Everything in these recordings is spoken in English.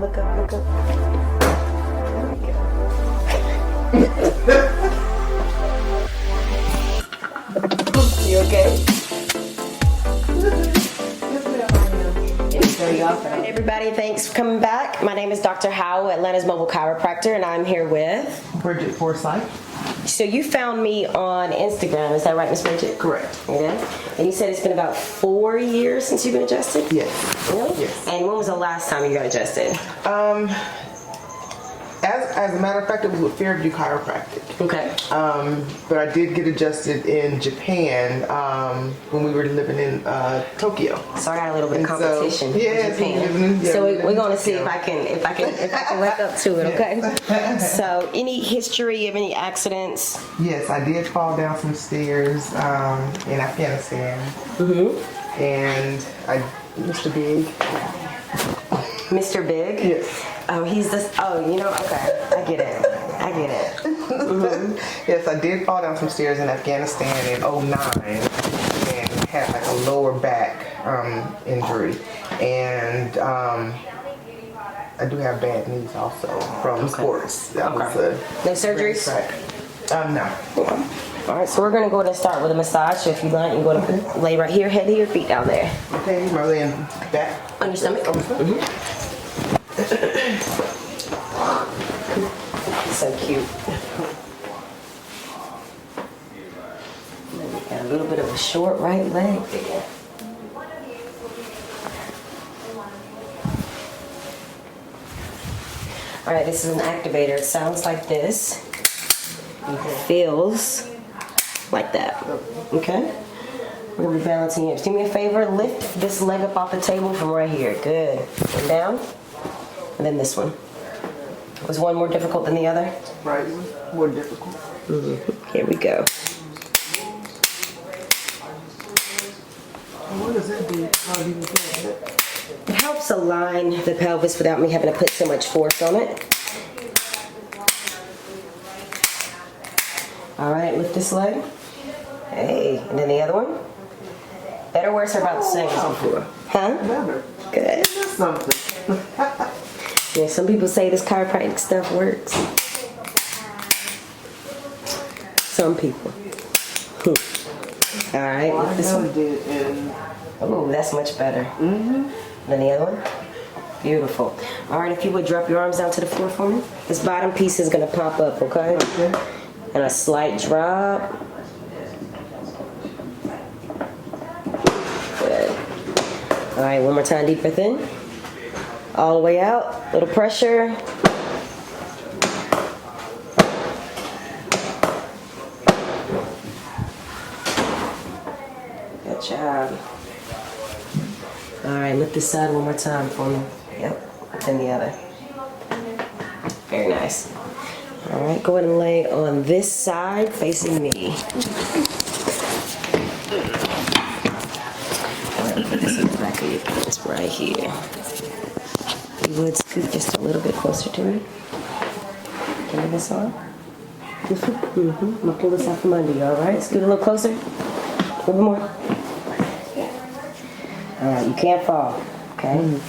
look up, look up. You okay? Alright, everybody, thanks for coming back. My name is Dr. Howell, Atlanta's mobile chiropractor, and I'm here with Bridget Forsyth. So you found me on Instagram, is that right, Miss Bridget? Correct. Yeah. And you said it's been about 4 years since you've been adjusted? Yes. Really? Yes. And when was the last time you got adjusted? As a matter of fact, it was with Fairview Chiropractic. Okay. But I did get adjusted in Japan when we were living in Tokyo. So I got a little bit of And competition. So, yeah, with Japan. So we're going to see if I can wake up to it. Okay. So any history of any accidents? Yes, I did fall down some stairs in Afghanistan. Mm-hmm. And Mr. Big. Mr. Big? Yes. Oh, he's this. Oh, you know. Okay, I get it. Mm-hmm. Yes, I did fall down some stairs in Afghanistan in '09 and had like a lower back injury, and I do have bad knees also from sports. That was no surgeries? No. All right, so we're gonna go ahead and start with a massage. So if you like, you go to lay right here, head to your feet down there. Okay, my laying back on your stomach. Mm-hmm. So cute. Got a little bit of a short right leg there. All right, this is an activator. It sounds like this. It feels like that. Okay? We're gonna be balancing hips. Do me a favor, lift this leg up off the table from right here. Good. And down. And then this one. Was one more difficult than the other? Right, more difficult. Mm-hmm. Here we go. What does that do? How do you feel that? It helps align the pelvis without me having to put so much force on it. All right, lift this leg. Hey, and then the other one. Better, worse, or about the same as before? Huh? Better. Good. That's something. Yeah, some people say this chiropractic stuff works. Some people. All right, lift this one. Oh, that's much better. Mm-hmm. Then the other one. Beautiful. All right, if you would drop your arms down to the floor for me. This bottom piece is gonna pop up, okay? And a slight drop. Good. All right, one more time, deep breath in. All the way out, little pressure. Good job. All right, lift this side one more time for me. Yep, then the other. Very nice. All right, go ahead and lay on this side facing me. All right, put this in the back of your pants right here. You would scoot just a little bit closer to me. Give me this arm. Mm-hmm. I'm gonna pull this out from under you, all right? Scoot a little closer. A little more. All right, you can't fall, okay?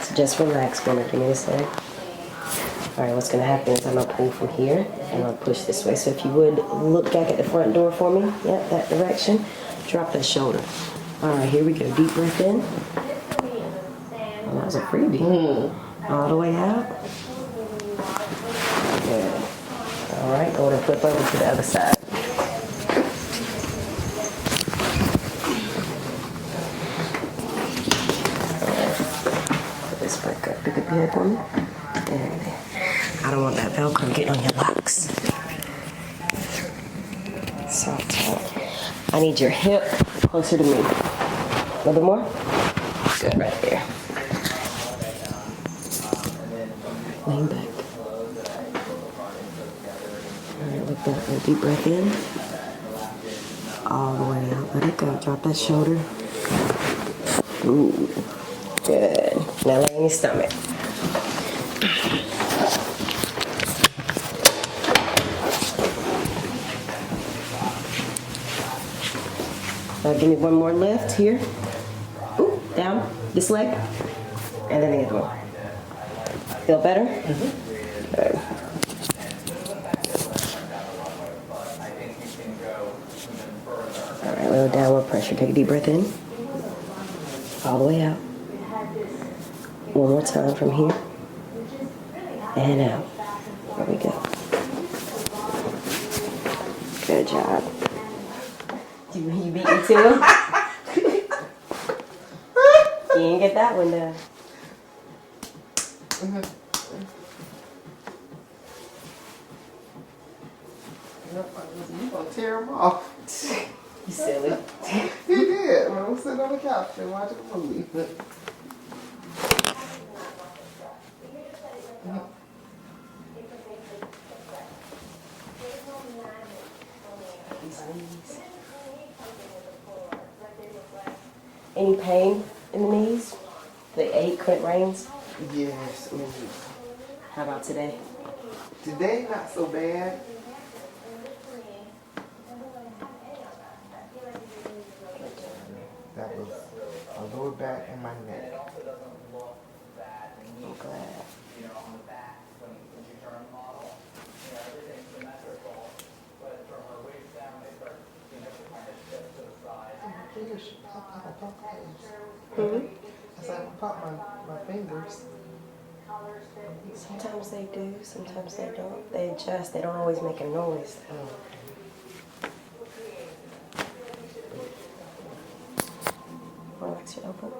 So just relax for me. Give me this leg. All right, what's gonna happen is I'm gonna pull from here and I'll push this way. So if you would look back at the front door for me, yep, that direction. Drop that shoulder. All right, here we go. Deep breath in. Oh, that was a freebie. All the way out. Good. All right, go ahead and flip over to the other side. All right. Put this back up. Pick up your head for me. And I don't want that Velcro getting on your locks. So tight. I need your hip closer to me. A little bit more? Good, right there. Lean back. All right, like that. A deep breath in. All the way out. Let it go. Drop that shoulder. Ooh. Good. Now lay on your stomach. Now give me one more lift here. Ooh, down. This leg. And then the other one. Feel better? Good. All right, little downward pressure. Take a deep breath in. All the way out. One more time from here. And out. There we go. Good job. You beat me too? You didn't get that one done. You gonna tear them off. You silly. You did when I was sitting on the couch and watching a movie. Any pain in the knees? The ache, cramp rains? Yes. How about today? Today, not so bad. That was my lower back and my neck. I'm glad. I said, I pop my fingers. Sometimes they do, sometimes they don't. They adjust, they don't always make a noise. Relax your elbow.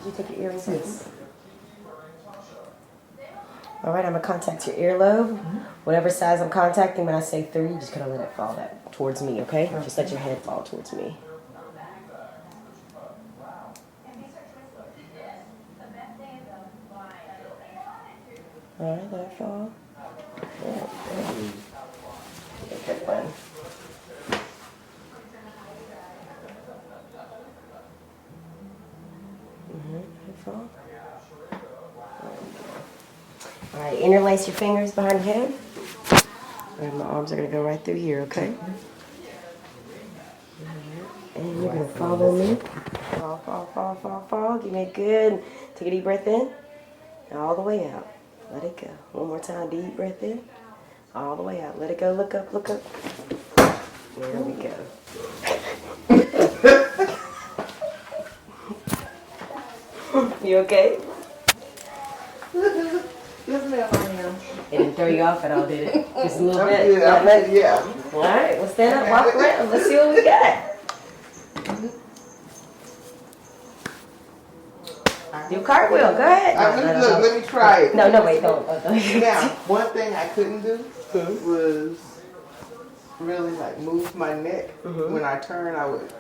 Did you take your earrings off? Yes. All right, I'm gonna contact your earlobe. Whatever size I'm contacting, when I say 3, you're just gonna let it fall that towards me, okay? Just let your head fall towards me. All right, let it fall. Good one. Let it fall. All right, interlace your fingers behind your head. And my arms are gonna go right through here, okay? And you're gonna follow me. Fall, fall, fall, fall, fall. Give me a good, take a deep breath in. And all the way out. Let it go. One more time, deep breath in. All the way out. Let it go, look up, look up. There we go. You okay? Yes, ma'am, I am. It didn't throw you off at all, did it? Just a little bit? Yeah. All right, well, stand up, walk around. Let's see what we got. Do a cartwheel. Go ahead. Let me try it. No, wait, don't. Now, one thing I couldn't do was really like move my neck. When I turn, I would.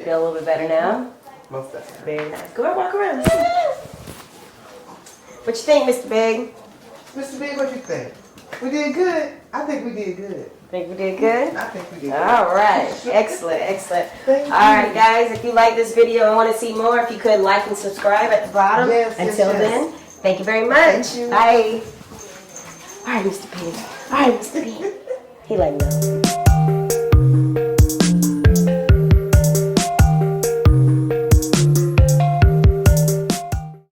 Feel a little bit better now? Most definitely. Very nice. Go ahead, walk around. What you think, Mr. Big? Mr. Big, what you think? We did good. I think we did good. Think we did good? I think we did good. All right. Excellent, excellent. Thank you. All right, guys, if you like this video and want to see more, if you could like and subscribe at the bottom. Yes, Until yes. then, thank you very much. Thank you. Bye. All right, Mr. Pig. All right, Mr. Pig. He like me.